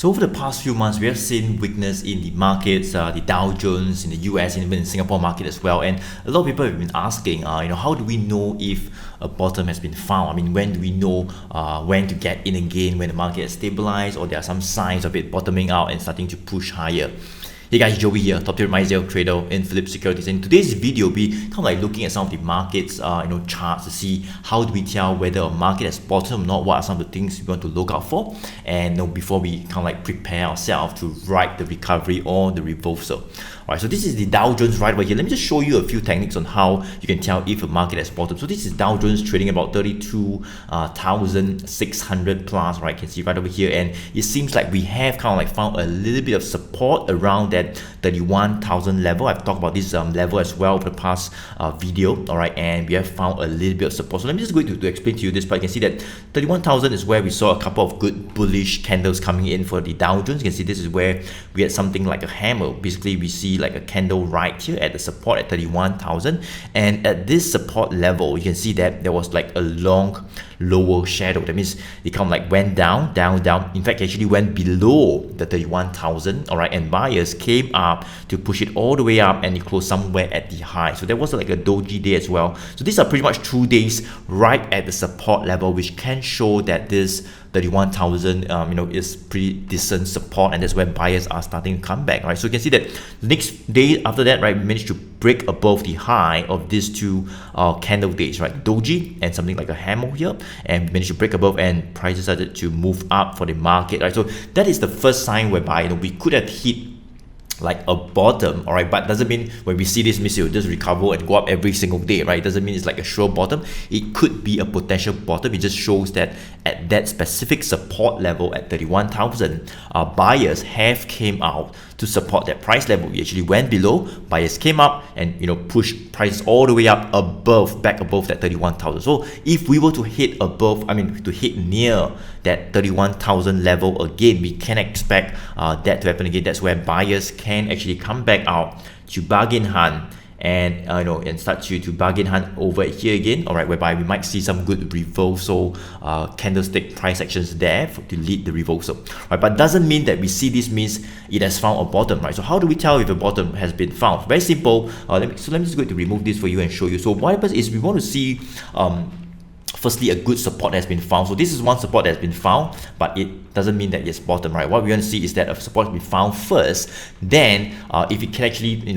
So over the past few months, we have seen weakness in the markets, the Dow Jones in the US, and even in Singapore market as well. And a lot of people have been asking, how do we know if a bottom has been found? I mean, when do we know when to get in again, when the market has stabilized, or there are some signs of it bottoming out and starting to push higher? Hey guys, Joey here, top tier MyZell trader in Phillips Securities. In today's video, we kind of like looking at some of the markets, charts to see how do we tell whether a market has bottomed or not. What are some of the things we want to look out for, and before we kind of like prepare ourselves to ride the recovery or the reversal. Alright, so this is the Dow Jones right over here. Let me just show you a few techniques on how you can tell if a market has bottomed. So this is Dow Jones trading about 32,600 plus, right? You can see right over here, and it seems like we have kind of like found a little bit of support around that 31,000 level. I've talked about this level as well over the past video, alright, and we have found a little bit of support. So let me just go to explain to you this, but you can see that 31,000 is where we saw a couple of good bullish candles coming in for the Dow Jones. You can see this is where we had something like a hammer. Basically, we see like a candle right here at the support at 31,000, and at this support level you can see that there was like a long lower shadow. That means it kind of like went down. In fact, actually went below the 31,000, all right, and buyers came up to push it all the way up, and it closed somewhere at the high. So there was like a doji day as well. So these are pretty much 2 days right at the support level, which can show that this 31,000 is pretty decent support, and that's where buyers are starting to come back, right? So you can see that the next day after that, right, we managed to break above the high of these two candle days, right? Doji and something like a hammer here, and we managed to break above, and prices started to move up for the market, right? So that is the first sign whereby we could have hit like a bottom, all right, but doesn't mean when we see this means it will just recover and go up every single day, right? It doesn't mean it's like a sure bottom. It could be a potential bottom. It just shows that at that specific support level at 31,000, buyers have came out to support that price level. We actually went below, buyers came up and pushed prices all the way up back above that 31,000. So if we were to hit to hit near that 31,000 level again, we can expect that to happen again. That's where buyers can actually come back out to bargain hunt and and start to bargain hunt over here again, all right, whereby we might see some good reversal candlestick price actions there to lead the reversal, right? But doesn't mean that we see this means it has found a bottom, right? So how do we tell if a bottom has been found? Very simple. Let me just go to remove this for you and show you. So what happens is we want to see firstly a good support has been found. So this is one support that has been found, but it doesn't mean that it's bottom, right? What we want to see is that a support has been found first, then if it can actually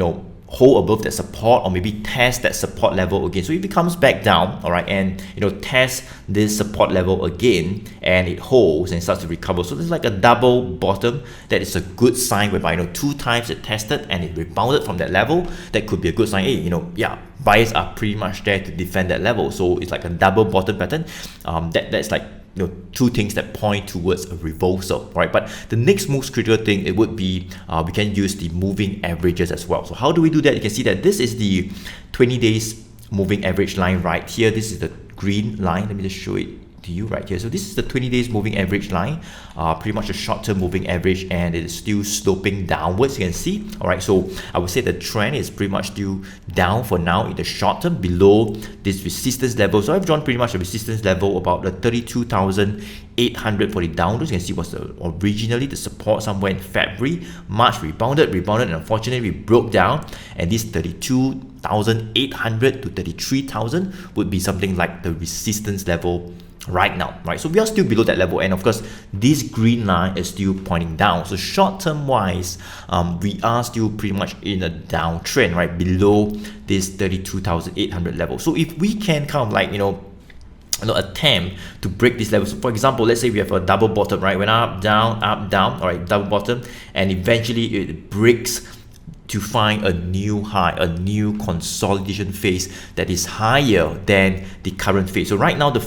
hold above that support, or maybe test that support level again. So if it comes back down, all right, and test this support level again, and it holds and starts to recover, so there's like a double bottom. That is a good sign whereby 2 times it tested and it rebounded from that level. That could be a good sign. Hey, buyers are pretty much there to defend that level. So it's like a double bottom pattern. That's like 2 things that point towards a reversal, right? But the next most critical thing, it would be we can use the moving averages as well. So how do we do that? You can see that this is the 20 days moving average line right here. This is the green line. Let me just show it to you right here. So this is the 20 days moving average line, pretty much a short-term moving average, and it is still sloping downwards, you can see. All right, so I would say the trend is pretty much still down for now in the short term, below this resistance level. So I've drawn pretty much a resistance level about the 32,800 for the Dow Jones. You can see was originally the support somewhere in February. March rebounded, and unfortunately we broke down, and this 32,800 to 33,000 would be something like the resistance level right now, right? So we are still below that level, and of course this green line is still pointing down. So short term wise, we are still pretty much in a downtrend, right, below this 32,800 level. So if we can kind of like attempt to break this level. So for example, let's say we have a double bottom, right? Went up, down, all right, double bottom, and eventually it breaks to find a new high, a new consolidation phase that is higher than the current phase. So right now the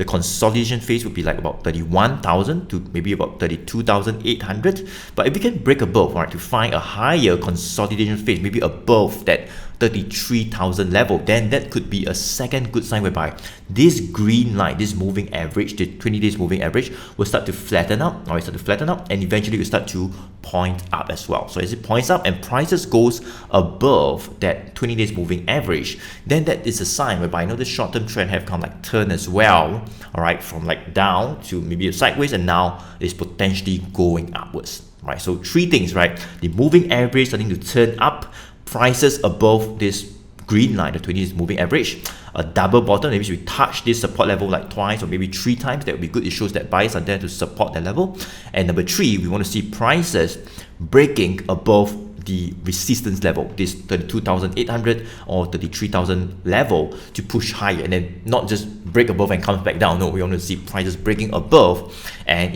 consolidation phase would be like about 31,000 to maybe about 32,800. But if we can break above, right, to find a higher consolidation phase, maybe above that 33,000 level, then that could be a second good sign whereby this green line, this moving average, the 20 days moving average, will start to flatten out, and eventually will start to point up as well. So as it points up and prices goes above that 20 days moving average, then that is a sign whereby this short-term trend have kind of like turned as well, all right, from like down to maybe a sideways, and now is potentially going upwards, right? So three things, right? The moving average starting to turn up, prices above this green line, the 20 days moving average, a double bottom, maybe we touch this support level like twice or maybe 3 times. That would be good. It shows that buyers are there to support that level. And number 3, we want to see prices breaking above the resistance level, this 32,800 or 33,000 level, to push higher, and then not just break above and come back down. No, we want to see prices breaking above and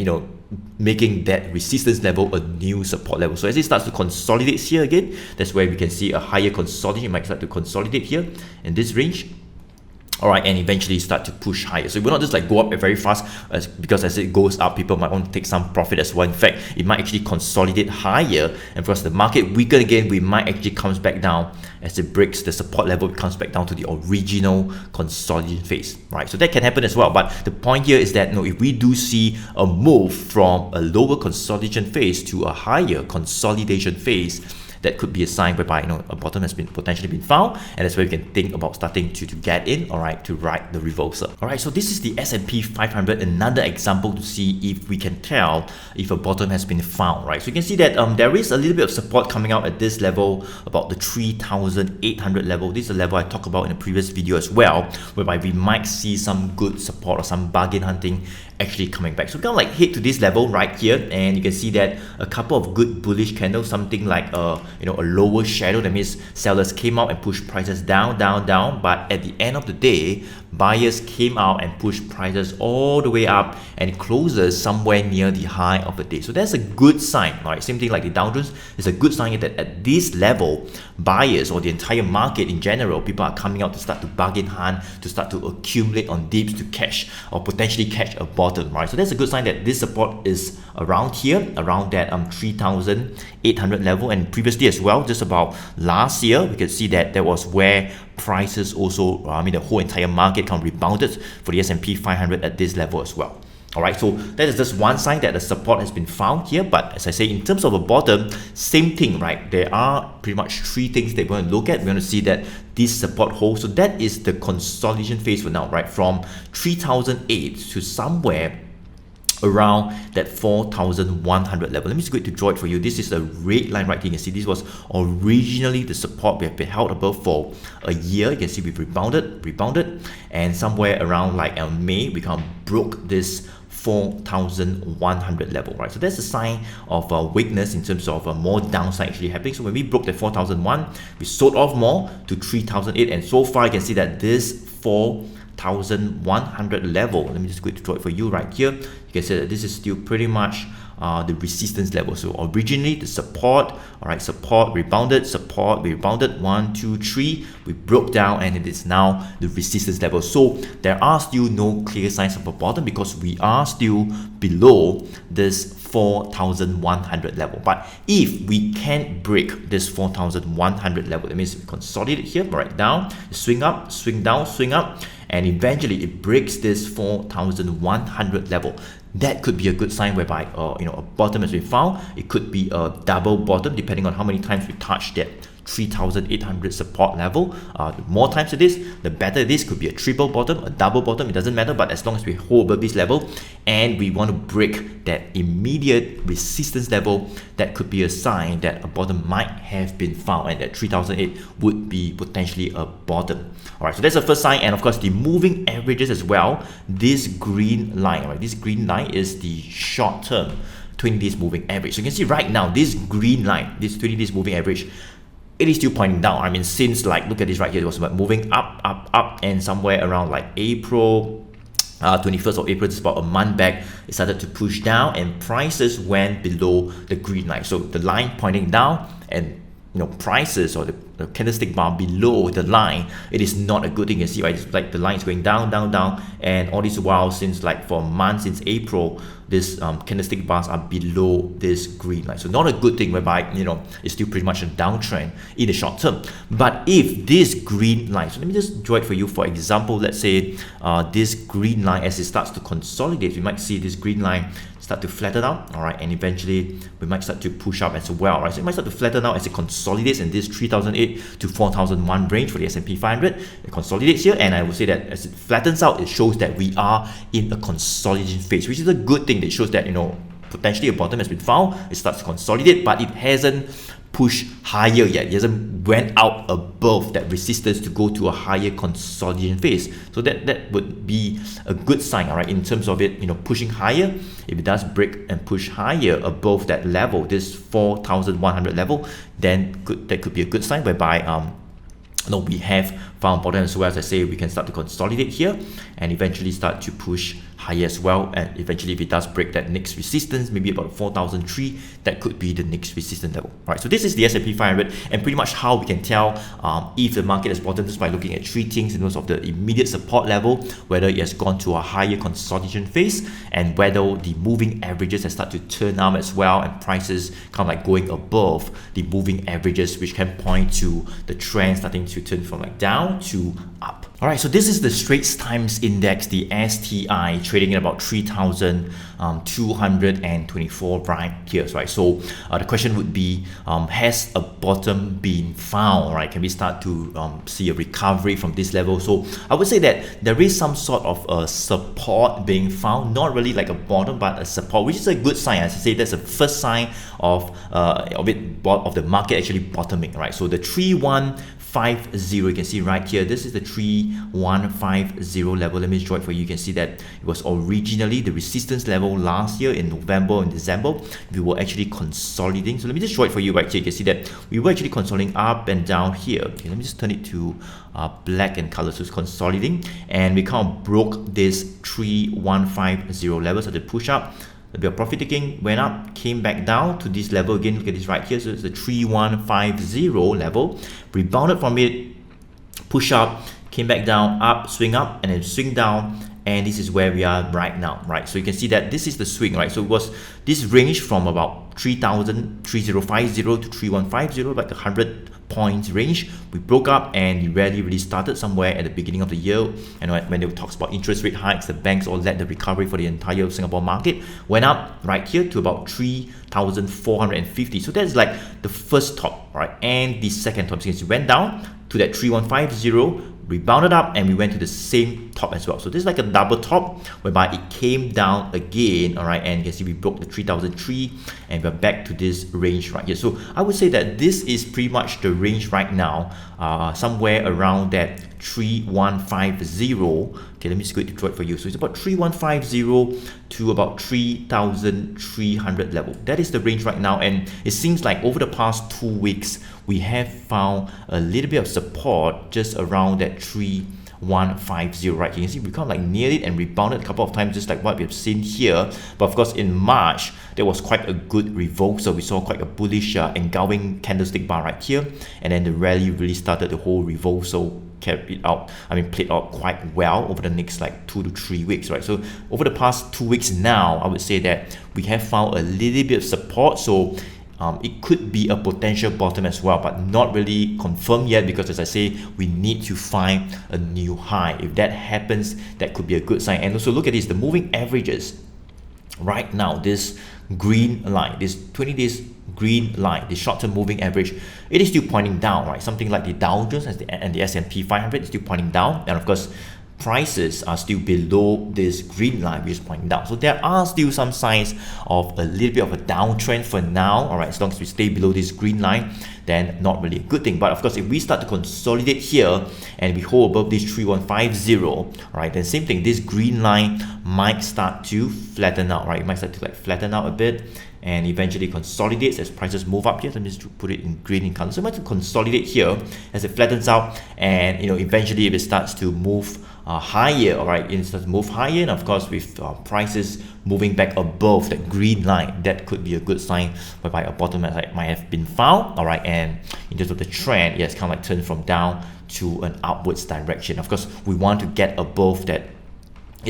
making that resistance level a new support level. So as it starts to consolidate here again, that's where we can see a higher consolidation. It might start to consolidate here in this range, all right, and eventually start to push higher. So it will not just like go up very fast, because as it goes up, people might want to take some profit as well. In fact, it might actually consolidate higher, and because the market weaken again, we might actually comes back down as it breaks the support level. It comes back down to the original consolidation phase, right? So that can happen as well. But the point here is that if we do see a move from a lower consolidation phase to a higher consolidation phase, that could be a sign whereby a bottom has been potentially been found, and that's where we can think about starting to get in, all right, to ride the reversal. All right, so this is the S&P 500, another example to see if we can tell if a bottom has been found, right? So you can see that there is a little bit of support coming out at this level, about the 3,800 level. This is a level I talked about in a previous video as well, whereby we might see some good support or some bargain hunting actually coming back. So kind of like hit to this level right here, and you can see that a couple of good bullish candles, something like a lower shadow. That means sellers came out and pushed prices down, but at the end of the day, buyers came out and pushed prices all the way up, and it closes somewhere near the high of the day. So that's a good sign, right? Same thing like the Dow Jones is a good sign that at this level, buyers or the entire market in general, people are coming out to start to bargain hunt, to start to accumulate on dips to catch or potentially catch a bottom, right? So that's a good sign that this support is around here, around that 3,800 level. And previously as well, just about last year, we could see that was where prices also, the whole entire market kind of rebounded for the S&P 500 at this level as well. All right, so that is just one sign that the support has been found here. But as I say, in terms of a bottom, same thing, right? There are pretty much 3 things that we're going to look at. We're going to see that this support holds. So that is the consolidation phase for now, right? From 3,008 to somewhere around that 4,100 level. Let me just go to draw it for you. This is a red line right here. You can see this was originally the support we have been held above for a year. You can see we've rebounded, and somewhere around like May, we kind of broke this 4,100 level, right? So that's a sign of weakness in terms of more downside actually happening. So when we broke the 4,001, we sold off more to 3,008, and so far you can see that this 4,100 level, let me just go to draw it for you right here. You can see that this is still pretty much the resistance level. So originally the support, all right, support, we rebounded, 1, 2, 3, we broke down, and it is now the resistance level. So there are still no clear signs of a bottom because we are still below this 4,100 level. But if we can't break this 4,100 level, that means we consolidate here, right down, swing up, swing down, swing up, and eventually it breaks this 4,100 level. That could be a good sign whereby a bottom has been found. It could be a double bottom depending on how many times we touch that 3,800 support level. The more times it is, the better it is. Could be a triple bottom, a double bottom, it doesn't matter, but as long as we hold above this level and we want to break that immediate resistance level, that could be a sign that a bottom might have been found, and that 3,008 would be potentially a bottom. Alright, so that's the first sign. And of course the moving averages as well. This green line, right? This green line is the short term 20 days moving average. So you can see right now this green line, this 20 days moving average, it is still pointing down. Since look at this right here, it was moving up, and somewhere around like April, 21st of April, just about a month back, it started to push down and prices went below the green line. So the line pointing down and prices or the candlestick bar below the line, it is not a good thing. You see, right? It's like the line is going down, and all this while since for months, since April, this candlestick bars are below this green line. So not a good thing, whereby it's still pretty much a downtrend in the short term. But if this green line, so let me just draw it for you. For example, let's say this green line, as it starts to consolidate, we might see this green line start to flatten out, all right, and eventually we might start to push up as well, right? So it might start to flatten out as it consolidates in this 3008 to 4001 range for the S&P 500. It consolidates here, and I would say that as it flattens out, it shows that we are in a consolidation phase, which is a good thing. That shows that potentially a bottom has been found. It starts to consolidate, but it hasn't pushed higher yet. It hasn't went out above that resistance to go to a higher consolidation phase. So that would be a good sign, all right, in terms of it, pushing higher. If it does break and push higher above that level, this 4,100 level, then that could be a good sign, whereby we have found bottom as well. As I say, we can start to consolidate here and eventually start to push higher as well. And eventually, if it does break that next resistance, maybe about 4,003, that could be the next resistance level. All right, so this is the S&P 500, and pretty much how we can tell if the market has bottomed just by looking at three things in terms of the immediate support level, whether it has gone to a higher consolidation phase, and whether the moving averages have started to turn up as well, and prices kind of like going above the moving averages, which can point to the trend starting to turn from like down to up. All right, so this is the Straits Times Index, the STI, trading at about 3,224 right here, right? So the question would be, has a bottom been found, right? Can we start to see a recovery from this level? So I would say that there is some sort of a support being found, not really like a bottom, but a support, which is a good sign. As I say, that's the first sign of the market actually bottoming, right? So the 3150, you can see right here, this is the 3150 level. Let me draw it for you. You can see that it was originally the resistance level last year in November and December. We were actually consolidating. So let me just draw it for you right here. You can see that we were actually consolidating up and down here. Okay, let me just turn it to black and color. So it's consolidating, and we kind of broke this 3150 level, so the push up. A bit of profit taking, went up, came back down to this level again. Look at this right here. So it's the 3150 level, rebounded from it, push up, came back down, up, swing up, and then swing down. And this is where we are right now, right? So you can see that this is the swing, right? So it was this range from about 3050 to 3150, like 100 points range. We broke up, and the rally really started somewhere at the beginning of the year. And when they talks about interest rate hikes, the banks all led the recovery for the entire Singapore market. Went up right here to about 3,450. So that's like the first top, right? And the second top, since it went down to that 3150, rebounded up, and we went to the same top as well. So this is like a double top, whereby it came down again, all right, and you can see we broke the 3003, and we're back to this range right here. So I would say that this is pretty much the range right now, somewhere around that 3150. Okay, let me just go to draw it for you. So it's about 3150 to about 3,300 level. That is the range right now, and it seems like over the past 2 weeks we have found a little bit of support just around that 3150 right here. You can see we kind of like neared it and rebounded a couple of times, just like what we've seen here. But of course, in March there was quite a good reversal. We saw quite a bullish engulfing candlestick bar right here, and then the rally really started. The whole reversal played out quite well over the next like 2 to 3 weeks, right? So over the past 2 weeks now, I would say that we have found a little bit of support. So it could be a potential bottom as well, but not really confirmed yet, because as I say, we need to find a new high. If that happens, that could be a good sign. And also look at this, the moving averages right now, this green line, this 20 days green line, the short-term moving average, it is still pointing down, right? Something like the Dow Jones and the S&P 500 is still pointing down, and of course prices are still below this green line, which is pointing down. So there are still some signs of a little bit of a downtrend for now. All right, as long as we stay below this green line, then not really a good thing. But of course, if we start to consolidate here and we hold above this 3150, all right, then same thing, this green line might start to flatten out, right? It might start to like flatten out a bit and eventually consolidates as prices move up here. Let me just put it in green in color. So it might consolidate here as it flattens out, and eventually if it starts to move higher, all right, it starts to move higher, and of course with prices moving back above that green line, that could be a good sign whereby a bottom might have been found, all right. And in terms of the trend, it's kind of like turned from down to an upwards direction. Of course, we want to get above that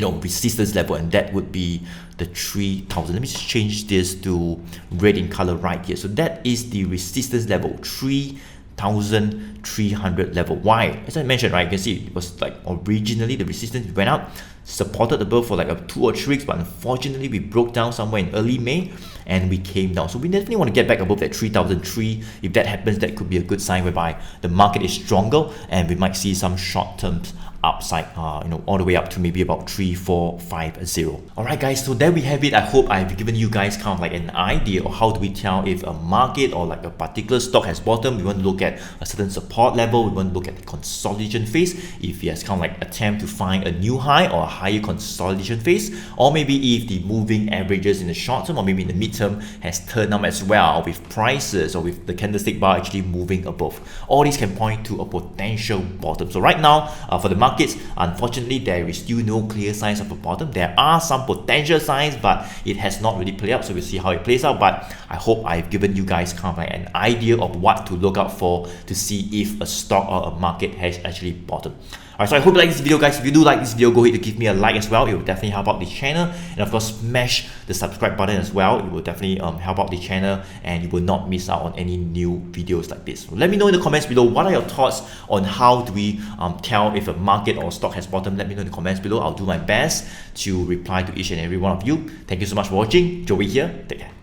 resistance level, and that would be the 3000. Let me just change this to red in color right here. So that is the resistance level, 3,300 level. Why? As I mentioned, right, you can see it was like originally the resistance went up, supported above for like 2 or 3 weeks, but unfortunately we broke down somewhere in early May and we came down. So we definitely want to get back above that 3,003. If that happens, that could be a good sign whereby the market is stronger and we might see some short-term upside, all the way up to maybe about 3450. Alright guys, so there we have it. I hope I've given you guys kind of like an idea of how do we tell if a market or like a particular stock has bottomed. We want to look at a certain support level, we want to look at the consolidation phase, if it has kind of like attempt to find a new high or a higher consolidation phase, or maybe if the moving averages in the short term or maybe in the midterm has turned up as well, with prices or with the candlestick bar actually moving above. All these can point to a potential bottom. So right now, for the markets, unfortunately there is still no clear signs of a bottom. There are some potential signs, but it has not really played out, so we'll see how it plays out. But I hope I've given you guys kind of like an idea of what to look out for to see if a stock or a market has actually bottomed. Alright, so I hope you like this video, guys. If you do like this video, go ahead to give me a like as well. It will definitely help out the channel, and of course smash the subscribe button as well. It will definitely help out the channel and you will not miss out on any new videos like this. So let me know in the comments below, what are your thoughts on how do we tell if a market or stock has bottomed. Let me know in the comments below. I'll do my best to reply to each and every one of you. Thank you so much for watching. Joey here. Take care.